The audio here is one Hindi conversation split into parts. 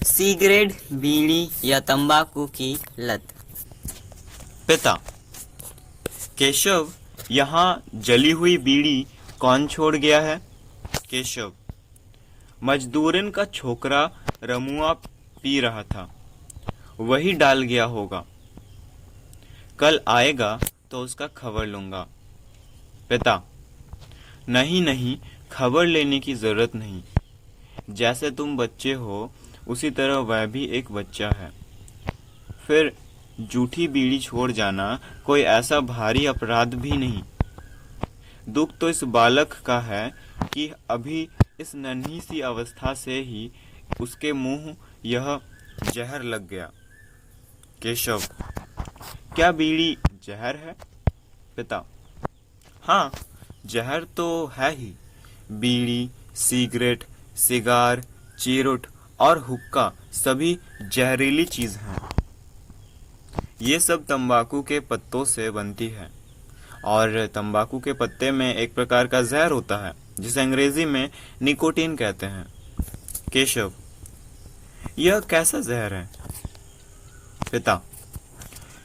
सिगरेट, बीड़ी या तंबाकू की लत। पिता। केशव, यहाँ जली हुई बीड़ी कौन छोड़ गया है? केशव। मजदूरन का छोकरा रमुआ पी रहा था, वही डाल गया होगा। कल आएगा तो उसका खबर लूंगा। पिता। नहीं नहीं, खबर लेने की जरूरत नहीं। जैसे तुम बच्चे हो उसी तरह वह भी एक बच्चा है। फिर जूठी बीड़ी छोड़ जाना कोई ऐसा भारी अपराध भी नहीं। दुख तो इस बालक का है कि अभी इस नन्ही सी अवस्था से ही उसके मुंह यह जहर लग गया। केशव। क्या बीड़ी जहर है? पिता। हाँ, जहर तो है ही। बीड़ी, सिगरेट, सिगार, चीरुट और हुक्का सभी जहरीली चीज हैं। ये सब तंबाकू के पत्तों से बनती है और तंबाकू के पत्ते में एक प्रकार का जहर होता है जिसे अंग्रेजी में निकोटीन कहते हैं। केशव। यह कैसा जहर है? पिता।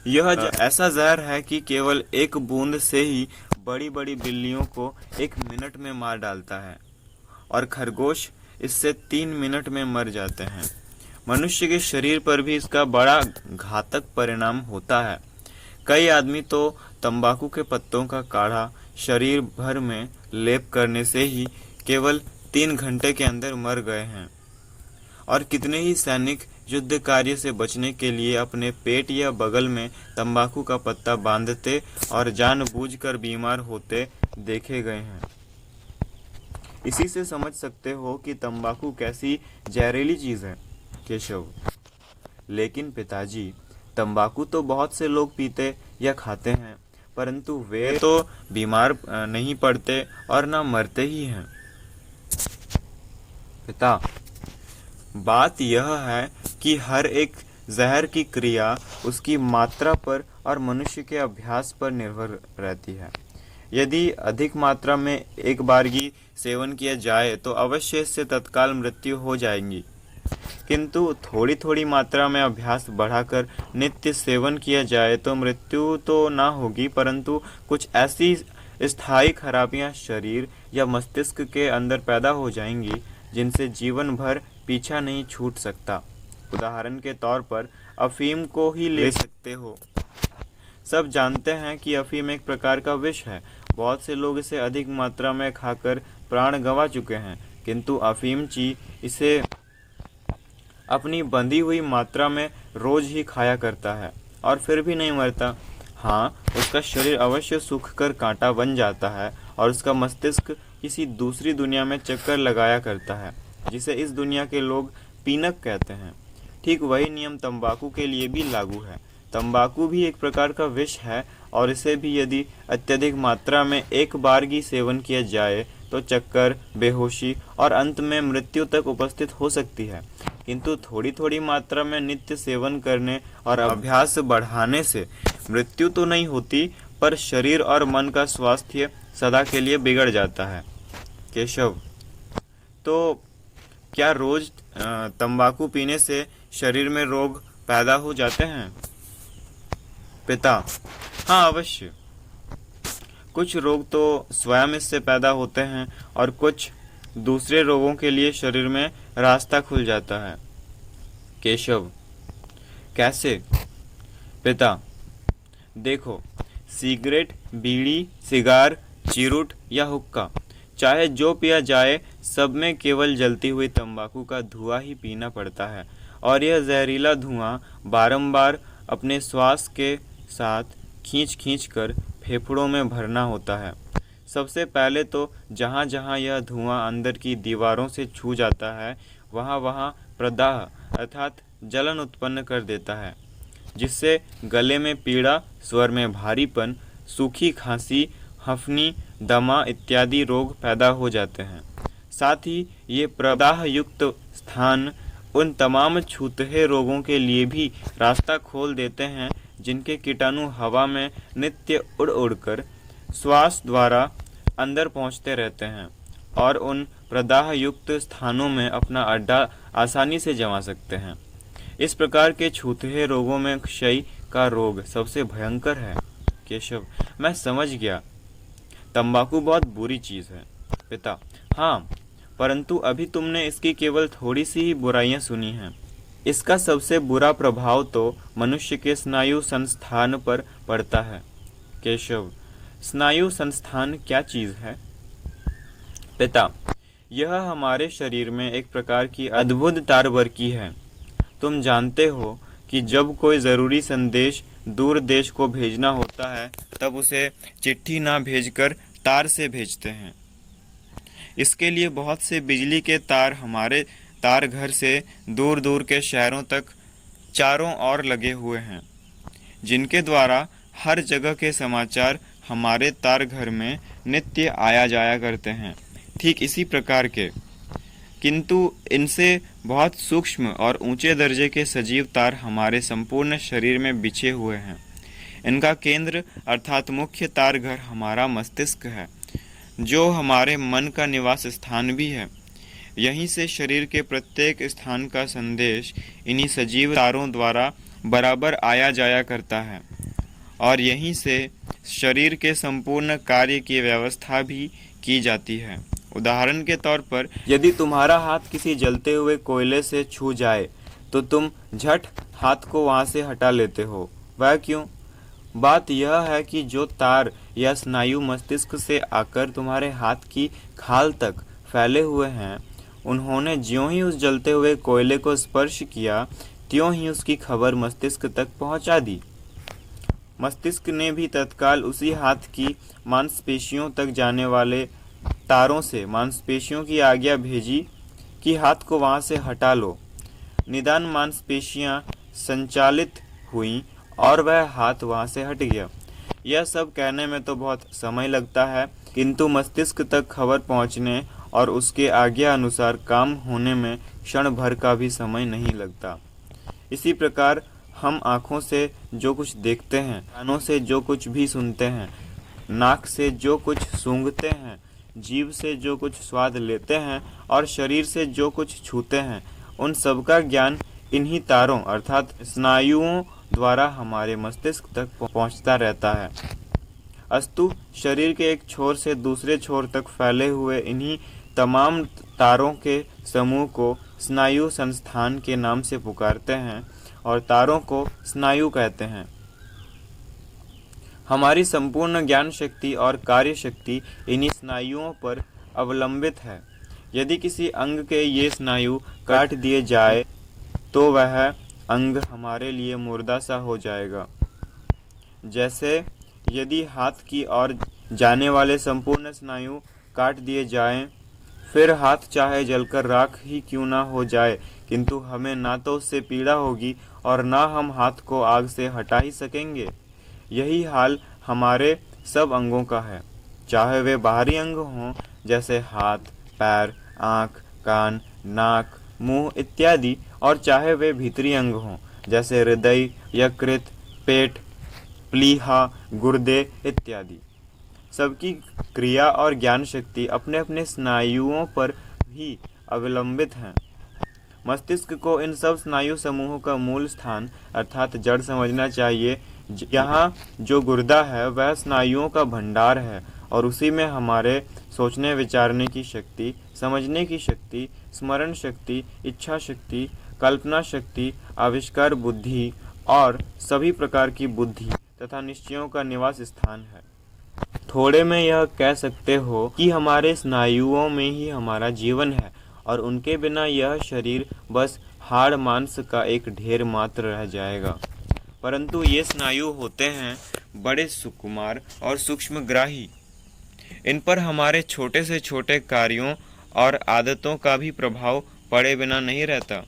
यह ऐसा जहर है कि केवल एक बूंद से ही बड़ी बड़ी बिल्लियों को 1 मिनट में मार डालता है और खरगोश इससे 3 मिनट में मर जाते हैं। मनुष्य के शरीर पर भी इसका बड़ा घातक परिणाम होता है। कई आदमी तो तंबाकू के पत्तों का काढ़ा शरीर भर में लेप करने से ही केवल 3 घंटे के अंदर मर गए हैं और कितने ही सैनिक युद्ध कार्य से बचने के लिए अपने पेट या बगल में तंबाकू का पत्ता बांधते और जानबूझकर बीमार होते देखे गए हैं। इसी से समझ सकते हो कि तंबाकू कैसी जहरीली चीज है। केशव। लेकिन पिताजी, तंबाकू तो बहुत से लोग पीते या खाते हैं, परंतु वे तो बीमार नहीं पड़ते और ना मरते ही हैं। पिता। बात यह है कि हर एक जहर की क्रिया उसकी मात्रा पर और मनुष्य के अभ्यास पर निर्भर रहती है। यदि अधिक मात्रा में एक बारगी सेवन किया जाए तो अवश्य इससे तत्काल मृत्यु हो जाएगी, किंतु थोड़ी थोड़ी मात्रा में अभ्यास बढ़ाकर नित्य सेवन किया जाए तो मृत्यु तो ना होगी, परंतु कुछ ऐसी स्थायी खराबियां शरीर या मस्तिष्क के अंदर पैदा हो जाएंगी जिनसे जीवन भर पीछा नहीं छूट सकता। उदाहरण के तौर पर अफीम को ही ले सकते हो। सब जानते हैं कि अफीम एक प्रकार का विष है। बहुत से लोग इसे अधिक मात्रा में खाकर प्राण गंवा चुके हैं, किंतु अफीमची इसे अपनी बंधी हुई मात्रा में रोज ही खाया करता है और फिर भी नहीं मरता। हाँ, उसका शरीर अवश्य सूख कर कांटा बन जाता है और उसका मस्तिष्क किसी दूसरी दुनिया में चक्कर लगाया करता है जिसे इस दुनिया के लोग पीनक कहते हैं। ठीक वही नियम तंबाकू के लिए भी लागू है। तंबाकू भी एक प्रकार का विष है और इसे भी यदि अत्यधिक मात्रा में एक बारगी सेवन किया जाए तो चक्कर, बेहोशी और अंत में मृत्यु तक उपस्थित हो सकती है, किंतु थोड़ी थोड़ी मात्रा में नित्य सेवन करने और अभ्यास बढ़ाने से मृत्यु तो नहीं होती, पर शरीर और मन का स्वास्थ्य सदा के लिए बिगड़ जाता है। केशव। तो क्या रोज तंबाकू पीने से शरीर में रोग पैदा हो जाते हैं? पिता। हाँ, अवश्य। कुछ रोग तो स्वयं इससे पैदा होते हैं और कुछ दूसरे रोगों के लिए शरीर में रास्ता खुल जाता है। केशव। कैसे? पिता। देखो, सिगरेट, बीड़ी, सिगार, चिरुट या हुक्का, चाहे जो पिया जाए, सब में केवल जलती हुई तंबाकू का धुआं ही पीना पड़ता है और यह जहरीला धुआं बारंबार अपने श्वास के साथ खींच खींच कर फेफड़ों में भरना होता है। सबसे पहले तो जहाँ जहाँ यह धुआं अंदर की दीवारों से छू जाता है वहाँ वहाँ प्रदाह अर्थात जलन उत्पन्न कर देता है, जिससे गले में पीड़ा, स्वर में भारीपन, सूखी खांसी, हफनी, दमा इत्यादि रोग पैदा हो जाते हैं। साथ ही ये प्रदाह युक्त स्थान उन तमाम छूतहे रोगों के लिए भी रास्ता खोल देते हैं जिनके कीटाणु हवा में नित्य उड़ उड़कर श्वास द्वारा अंदर पहुंचते रहते हैं और उन प्रदाह युक्त स्थानों में अपना अड्डा आसानी से जमा सकते हैं। इस प्रकार के छूतहे रोगों में क्षय का रोग सबसे भयंकर है। केशव: मैं समझ गया, तंबाकू बहुत बुरी चीज है। पिता: हाँ, परंतु अभी तुमने इसकी केवल थोड़ी सी ही बुराइयां सुनी हैं। इसका सबसे बुरा प्रभाव तो मनुष्य के स्नायु संस्थान पर पड़ता है। केशव: स्नायु संस्थान क्या चीज है? पिता: यह हमारे शरीर में एक प्रकार की अद्भुत तारबरकी है। तुम जानते हो कि जब कोई ज़रूरी संदेश दूर देश को भेजना होता है तब उसे चिट्ठी ना भेजकर तार से भेजते हैं। इसके लिए बहुत से बिजली के तार हमारे तार घर से दूर दूर के शहरों तक चारों ओर लगे हुए हैं, जिनके द्वारा हर जगह के समाचार हमारे तार घर में नित्य आया जाया करते हैं। ठीक इसी प्रकार के, किंतु इनसे बहुत सूक्ष्म और ऊंचे दर्जे के सजीव तार हमारे संपूर्ण शरीर में बिछे हुए हैं। इनका केंद्र अर्थात मुख्य तार घर हमारा मस्तिष्क है, जो हमारे मन का निवास स्थान भी है। यहीं से शरीर के प्रत्येक स्थान का संदेश इन्हीं सजीव तारों द्वारा बराबर आया जाया करता है, और यहीं से शरीर के संपूर्ण कार्य की व्यवस्था भी की जाती है। उदाहरण के तौर पर, यदि तुम्हारा हाथ किसी जलते हुए कोयले से छू जाए तो तुम झट हाथ को वहां से हटा लेते हो। वह क्यों? बात यह है कि जो तार या स्नायु मस्तिष्क से आकर तुम्हारे हाथ की खाल तक फैले हुए हैं, उन्होंने ज्यों ही उस जलते हुए कोयले को स्पर्श किया त्यों ही उसकी खबर मस्तिष्क तक पहुंचा दी। मस्तिष्क ने भी तत्काल उसी हाथ की मांसपेशियों तक जाने वाले तारों से मांसपेशियों की आज्ञा भेजी कि हाथ को वहां से हटा लो। निदान मांसपेशियां संचालित हुई और वह हाथ वहां से हट गया। यह सब कहने में तो बहुत समय लगता है, किंतु मस्तिष्क तक खबर पहुंचने और उसके आज्ञा अनुसार काम होने में क्षण भर का भी समय नहीं लगता। इसी प्रकार हम आँखों से जो कुछ देखते हैं, कानों से जो कुछ भी सुनते हैं, नाक से जो कुछ सूंघते हैं, जीभ से जो कुछ स्वाद लेते हैं और शरीर से जो कुछ छूते हैं, उन सब का ज्ञान इन्हीं तारों अर्थात स्नायुओं द्वारा हमारे मस्तिष्क तक पहुंचता रहता है। अस्तु, शरीर के एक छोर से दूसरे छोर तक फैले हुए इन्हीं तमाम तारों के समूह को स्नायु संस्थान के नाम से पुकारते हैं और तारों को स्नायु कहते हैं। हमारी संपूर्ण ज्ञान शक्ति और कार्य शक्ति इन्हीं स्नायुओं पर अवलंबित है। यदि किसी अंग के ये स्नायु काट दिए जाए तो वह अंग हमारे लिए मुर्दा सा हो जाएगा। जैसे यदि हाथ की ओर जाने वाले संपूर्ण स्नायु काट दिए जाएं, फिर हाथ चाहे जलकर राख ही क्यों ना हो जाए, किंतु हमें ना तो उससे पीड़ा होगी और ना हम हाथ को आग से हटा ही सकेंगे। यही हाल हमारे सब अंगों का है, चाहे वे बाहरी अंग हों जैसे हाथ, पैर, आँख, कान, नाक, मुंह इत्यादि, और चाहे वे भीतरी अंग हों जैसे हृदय, यकृत, पेट, प्लीहा, गुर्दे इत्यादि। सबकी क्रिया और ज्ञान शक्ति अपने अपने स्नायुओं पर भी अवलंबित हैं। मस्तिष्क को इन सब स्नायु समूहों का मूल स्थान अर्थात जड़ समझना चाहिए। यहाँ जो गुर्दा है वह स्नायुओं का भंडार है और उसी में हमारे सोचने विचारने की शक्ति, समझने की शक्ति, स्मरण शक्ति, इच्छा शक्ति, कल्पना शक्ति, आविष्कार बुद्धि और सभी प्रकार की बुद्धि तथा निश्चयों का निवास स्थान है। थोड़े में यह कह सकते हो कि हमारे स्नायुओं में ही हमारा जीवन है और उनके बिना यह शरीर बस हाड़ मांस का एक ढेर मात्र रह जाएगा। परंतु ये स्नायु होते हैं बड़े सुकुमार और सूक्ष्मग्राही। इन पर हमारे छोटे से छोटे कार्यों और आदतों का भी प्रभाव पड़े बिना नहीं रहता।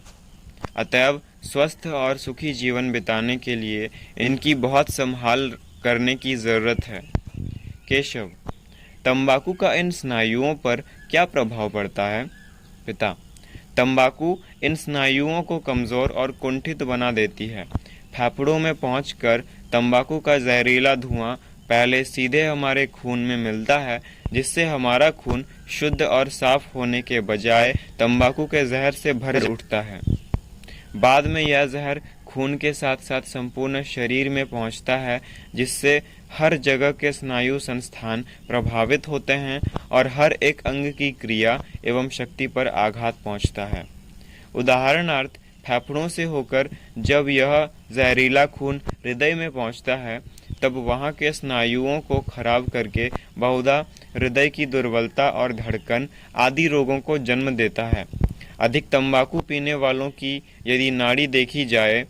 अतएव स्वस्थ और सुखी जीवन बिताने के लिए इनकी बहुत संभाल करने की जरूरत है। केशव, तंबाकू का इन स्नायुओं पर क्या प्रभाव पड़ता है? पिता, तंबाकू इन स्नायुओं को कमज़ोर और कुंठित बना देती है। फेफड़ों में पहुंचकर तंबाकू का जहरीला धुआं पहले सीधे हमारे खून में मिलता है, जिससे हमारा खून शुद्ध और साफ होने के बजाय तंबाकू के जहर से भर उठता है। बाद में यह जहर खून के साथ साथ संपूर्ण शरीर में पहुंचता है, जिससे हर जगह के स्नायु संस्थान प्रभावित होते हैं और हर एक अंग की क्रिया एवं शक्ति पर आघात पहुंचता है। उदाहरणार्थ, फेफड़ों से होकर जब यह जहरीला खून हृदय में पहुंचता है, तब वहां के स्नायुओं को खराब करके बहुधा हृदय की दुर्बलता और धड़कन आदि रोगों को जन्म देता है। अधिक तंबाकू पीने वालों की यदि नाड़ी देखी जाए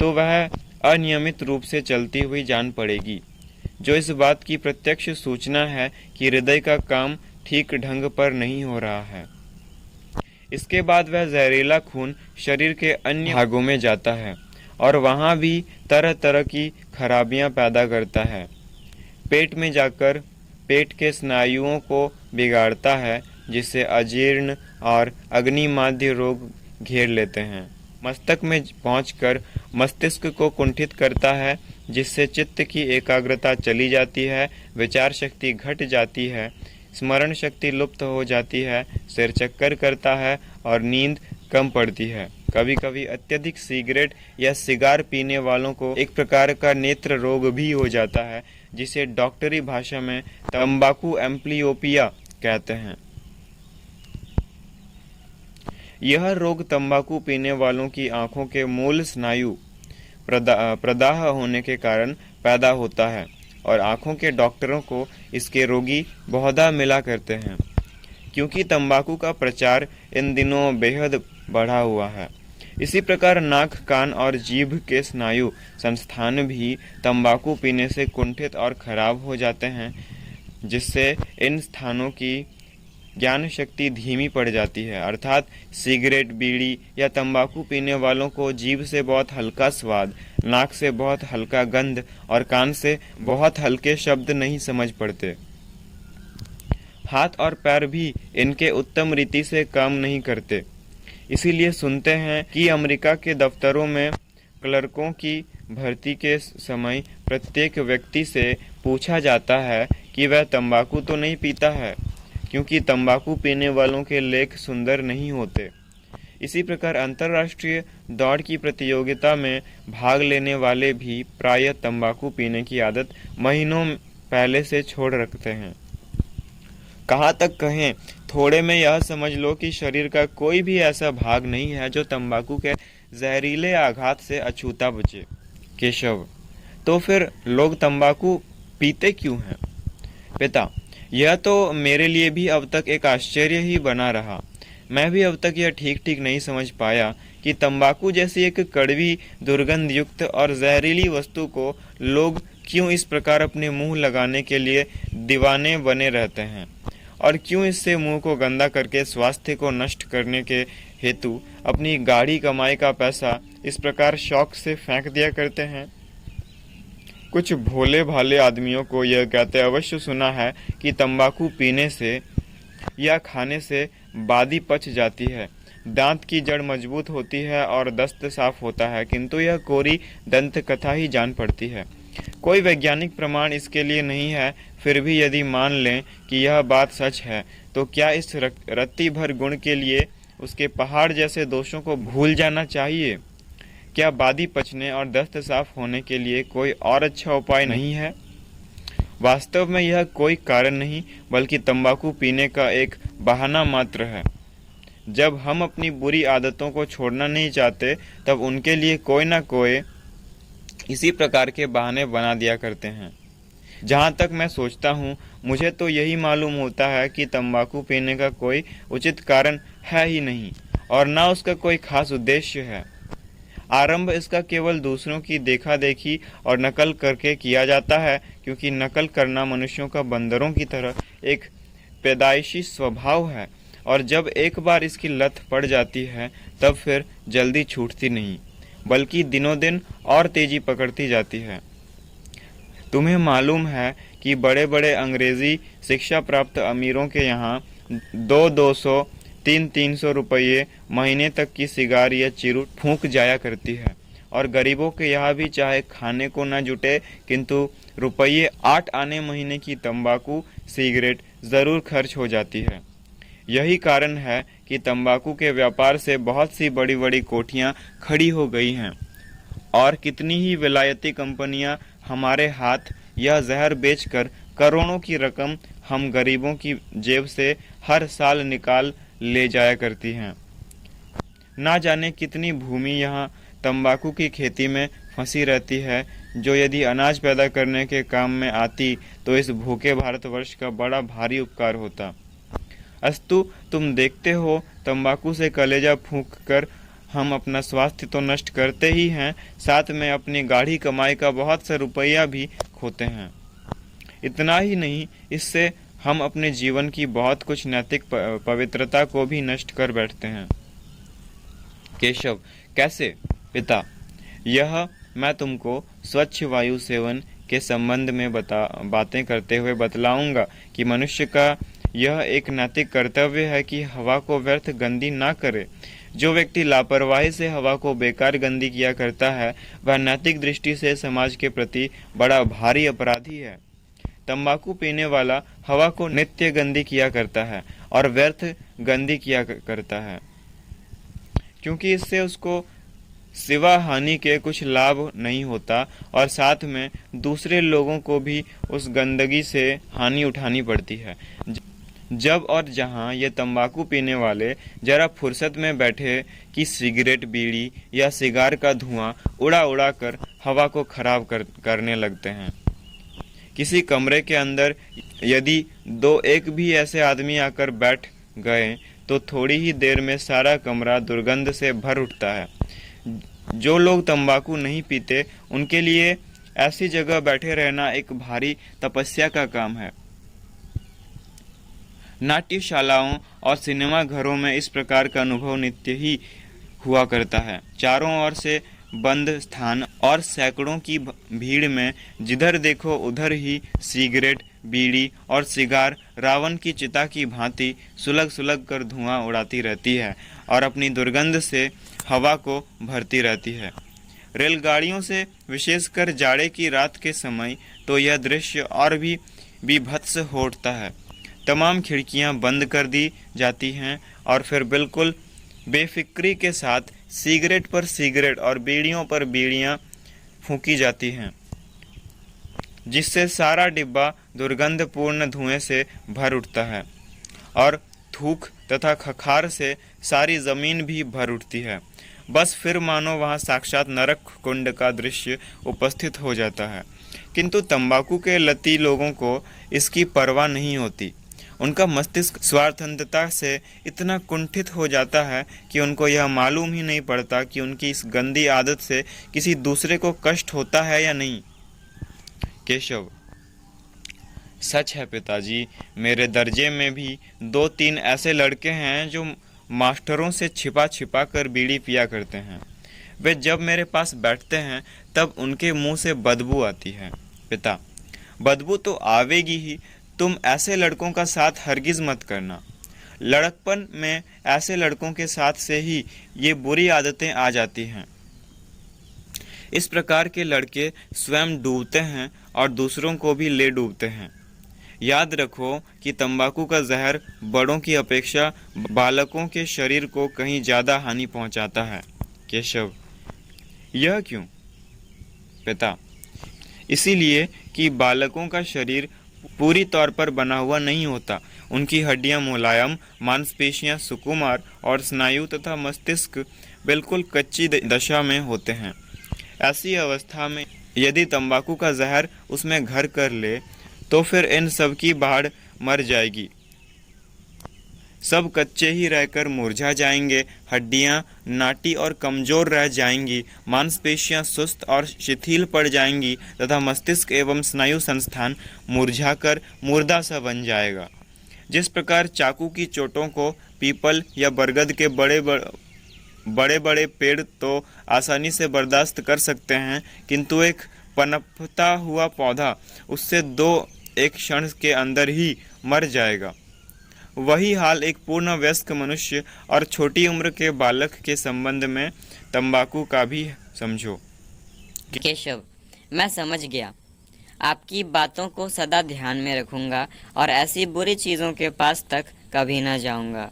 तो वह अनियमित रूप से चलती हुई जान पड़ेगी, जो इस बात की प्रत्यक्ष सूचना है कि हृदय का काम ठीक ढंग पर नहीं हो रहा है। इसके बाद वह जहरीला खून शरीर के अन्य भागों में जाता है और वहां भी तरह तरह की खराबियां पैदा करता है। पेट में जाकर पेट के स्नायुओं को बिगाड़ता है, जिससे अजीर्ण और अग्निमाद्य रोग घेर लेते हैं। मस्तक में पहुंचकर मस्तिष्क को कुंठित करता है, जिससे चित्त की एकाग्रता चली जाती है, विचार शक्ति घट जाती है, स्मरण शक्ति लुप्त हो जाती है, सिर चक्कर करता है और नींद कम पड़ती है। कभी कभी अत्यधिक सिगरेट या सिगार पीने वालों को एक प्रकार का नेत्र रोग भी हो जाता है, जिसे डॉक्टरी भाषा में तंबाकू एम्ब्लियोपिया कहते हैं। यह रोग तंबाकू पीने वालों की आंखों के मूल स्नायु प्रदाह होने के कारण पैदा होता है और आंखों के डॉक्टरों को इसके रोगी बहुधा मिला करते हैं, क्योंकि तंबाकू का प्रचार इन दिनों बेहद बढ़ा हुआ है। इसी प्रकार नाक, कान और जीभ के स्नायु संस्थान भी तंबाकू पीने से कुंठित और खराब हो जाते हैं, जिससे इन स्थानों की ज्ञान शक्ति धीमी पड़ जाती है। अर्थात सिगरेट, बीड़ी या तंबाकू पीने वालों को जीभ से बहुत हल्का स्वाद, नाक से बहुत हल्का गंध और कान से बहुत हल्के शब्द नहीं समझ पड़ते। हाथ और पैर भी इनके उत्तम रीति से काम नहीं करते। इसीलिए सुनते हैं कि अमेरिका के दफ्तरों में क्लर्कों की भर्ती के समय प्रत्येक व्यक्ति से पूछा जाता है कि वह तंबाकू तो नहीं पीता है, क्योंकि तंबाकू पीने वालों के लेख सुंदर नहीं होते। इसी प्रकार अंतर्राष्ट्रीय दौड़ की प्रतियोगिता में भाग लेने वाले भी प्रायः तंबाकू पीने की आदत महीनों पहले से छोड़ रखते हैं। कहाँ तक कहें, थोड़े में यह समझ लो कि शरीर का कोई भी ऐसा भाग नहीं है जो तंबाकू के जहरीले आघात से अछूता बचे। केशव: तो फिर लोग तंबाकू पीते क्यों हैं? पिता: यह तो मेरे लिए भी अब तक एक आश्चर्य ही बना रहा। मैं भी अब तक यह ठीक नहीं समझ पाया कि तंबाकू जैसी एक कड़वी, दुर्गंध युक्त और जहरीली वस्तु को लोग क्यों इस प्रकार अपने मुंह लगाने के लिए दीवाने बने रहते हैं, और क्यों इससे मुंह को गंदा करके स्वास्थ्य को नष्ट करने के हेतु अपनी गाढ़ी कमाई का पैसा इस प्रकार शौक से फेंक दिया करते हैं। कुछ भोले भाले आदमियों को यह कहते अवश्य सुना है कि तंबाकू पीने से या खाने से बादी पच जाती है, दांत की जड़ मजबूत होती है और दस्त साफ होता है, किंतु यह कोरी दंत कथा ही जान पड़ती है। कोई वैज्ञानिक प्रमाण इसके लिए नहीं है। फिर भी यदि मान लें कि यह बात सच है, तो क्या इस रत्ती भर गुण के लिए उसके पहाड़ जैसे दोषों को भूल जाना चाहिए? क्या बादी पचने और दस्त साफ होने के लिए कोई और अच्छा उपाय नहीं है? वास्तव में यह कोई कारण नहीं, बल्कि तंबाकू पीने का एक बहाना मात्र है। जब हम अपनी बुरी आदतों को छोड़ना नहीं चाहते, तब उनके लिए कोई ना कोई इसी प्रकार के बहाने बना दिया करते हैं। जहाँ तक मैं सोचता हूँ, मुझे तो यही मालूम होता है कि तंबाकू पीने का कोई उचित कारण है ही नहीं, और ना उसका कोई खास उद्देश्य है। आरंभ इसका केवल दूसरों की देखा देखी और नकल करके किया जाता है, क्योंकि नकल करना मनुष्यों का बंदरों की तरह एक पैदाइशी स्वभाव है, और जब एक बार इसकी लत पड़ जाती है तब फिर जल्दी छूटती नहीं, बल्कि दिनों दिन और तेजी पकड़ती जाती है। तुम्हें मालूम है कि बड़े बड़े अंग्रेजी शिक्षा प्राप्त अमीरों के यहाँ 200-200, 300-300 रुपये महीने तक की सिगार या चिरूट फूंक जाया करती है, और गरीबों के यहाँ भी चाहे खाने को न जुटे, किंतु रुपये 8 आने महीने की तंबाकू, सिगरेट, ज़रूर खर्च हो जाती है। यही कारण है कि तंबाकू के व्यापार से बहुत सी बड़ी बड़ी कोठियाँ खड़ी हो गई हैं और कितनी ही विलायती कंपनियां हमारे हाथ यह जहर बेचकर करोड़ों की रकम हम गरीबों की जेब से हर साल निकाल ले जाया करती हैं। ना जाने कितनी भूमि यहाँ तंबाकू की खेती में फंसी रहती है, जो यदि अनाज पैदा करने के काम में आती तो इस भूखे भारतवर्ष का बड़ा भारी उपकार होता। अस्तु, तुम देखते हो, तंबाकू से कलेजा फूंक कर हम अपना स्वास्थ्य तो नष्ट करते ही हैं, साथ में अपनी गाढ़ी कमाई का बहुत सा रुपया भी खोते हैं। इतना ही नहीं, इससे हम अपने जीवन की बहुत कुछ नैतिक पवित्रता को भी नष्ट कर बैठते हैं। केशव: कैसे पिता? यह मैं तुमको स्वच्छ वायु सेवन के संबंध में बातें करते हुए बतलाऊंगा कि मनुष्य का यह एक नैतिक कर्तव्य है कि हवा को व्यर्थ गंदी ना करे। जो व्यक्ति लापरवाही से हवा को बेकार गंदी किया करता है, वह नैतिक दृष्टि से समाज के प्रति बड़ा भारी अपराधी है। तंबाकू पीने वाला हवा को नित्य गंदी किया करता है और व्यर्थ गंदी किया करता है, क्योंकि इससे उसको सिवा हानि के कुछ लाभ नहीं होता और साथ में दूसरे लोगों को भी उस गंदगी से हानि उठानी पड़ती है। जब और जहां ये तंबाकू पीने वाले जरा फुर्सत में बैठे कि सिगरेट, बीड़ी या सिगार का धुआं उड़ा उड़ा कर हवा को खराब करने लगते हैं। किसी कमरे के अंदर यदि दो एक भी ऐसे आदमी आकर बैठ गए तो थोड़ी ही देर में सारा कमरा दुर्गंध से भर उठता है। जो लोग तंबाकू नहीं पीते, उनके लिए ऐसी जगह बैठे रहना एक भारी तपस्या का काम है। नाट्यशालाओं और सिनेमा घरों में इस प्रकार का अनुभव नित्य ही हुआ करता है। चारों ओर से बंद स्थान और सैकड़ों की भीड़ में जिधर देखो उधर ही सिगरेट, बीड़ी और सिगार रावण की चिता की भांति सुलग सुलग कर धुआं उड़ाती रहती है और अपनी दुर्गंध से हवा को भरती रहती है। रेलगाड़ियों से विशेषकर जाड़े की रात के समय तो यह दृश्य और भी बीभत्स हो उठता है। तमाम खिड़कियां बंद कर दी जाती हैं और फिर बिल्कुल बेफिक्री के साथ सिगरेट पर सिगरेट और बीड़ियों पर बीड़ियां फूंकी जाती हैं, जिससे सारा डिब्बा दुर्गंधपूर्ण धुएं से भर उठता है और थूक तथा खखार से सारी जमीन भी भर उठती है। बस फिर मानो वहाँ साक्षात नरक कुंड का दृश्य उपस्थित हो जाता है। किंतु तंबाकू के लती लोगों को इसकी परवाह नहीं होती। उनका मस्तिष्क स्वार्थंधता से इतना कुंठित हो जाता है कि उनको यह मालूम ही नहीं पड़ता कि उनकी इस गंदी आदत से किसी दूसरे को कष्ट होता है या नहीं। केशव: सच है पिताजी, मेरे दर्जे में भी 2-3 ऐसे लड़के हैं जो मास्टरों से छिपा छिपा कर बीड़ी पिया करते हैं। वे जब मेरे पास बैठते हैं तब उनके मुंह से बदबू आती है। पिता: बदबू तो आवेगी ही, तुम ऐसे लड़कों का साथ हरगिज मत करना। लड़कपन में ऐसे लड़कों के साथ से ही ये बुरी आदतें आ जाती हैं। इस प्रकार के लड़के स्वयं डूबते हैं और दूसरों को भी ले डूबते हैं। याद रखो कि तंबाकू का जहर बड़ों की अपेक्षा बालकों के शरीर को कहीं ज़्यादा हानि पहुंचाता है। केशव: यह क्यों? पिता: इसीलिए कि बालकों का शरीर पूरी तौर पर बना हुआ नहीं होता। उनकी हड्डियां मुलायम, मांसपेशियां सुकुमार और स्नायु तथा मस्तिष्क बिल्कुल कच्ची दशा में होते हैं। ऐसी अवस्था में यदि तंबाकू का जहर उसमें घर कर ले तो फिर इन सब की बाढ़ मर जाएगी। सब कच्चे ही रहकर मुरझा जाएंगे, हड्डियां नाटी और कमजोर रह जाएंगी, मांसपेशियां सुस्त और शिथिल पड़ जाएंगी तथा मस्तिष्क एवं स्नायु संस्थान मुरझाकर मुर्दा सा बन जाएगा। जिस प्रकार चाकू की चोटों को पीपल या बरगद के बड़े बड़े पेड़ तो आसानी से बर्दाश्त कर सकते हैं, किंतु एक पनपता हुआ पौधा उससे 2-1 क्षण के अंदर ही मर जाएगा। वही हाल एक पूर्ण वयस्क मनुष्य और छोटी उम्र के बालक के संबंध में तंबाकू का भी समझो। केशव: मैं समझ गया। आपकी बातों को सदा ध्यान में रखूंगा और ऐसी बुरी चीज़ों के पास तक कभी ना जाऊंगा।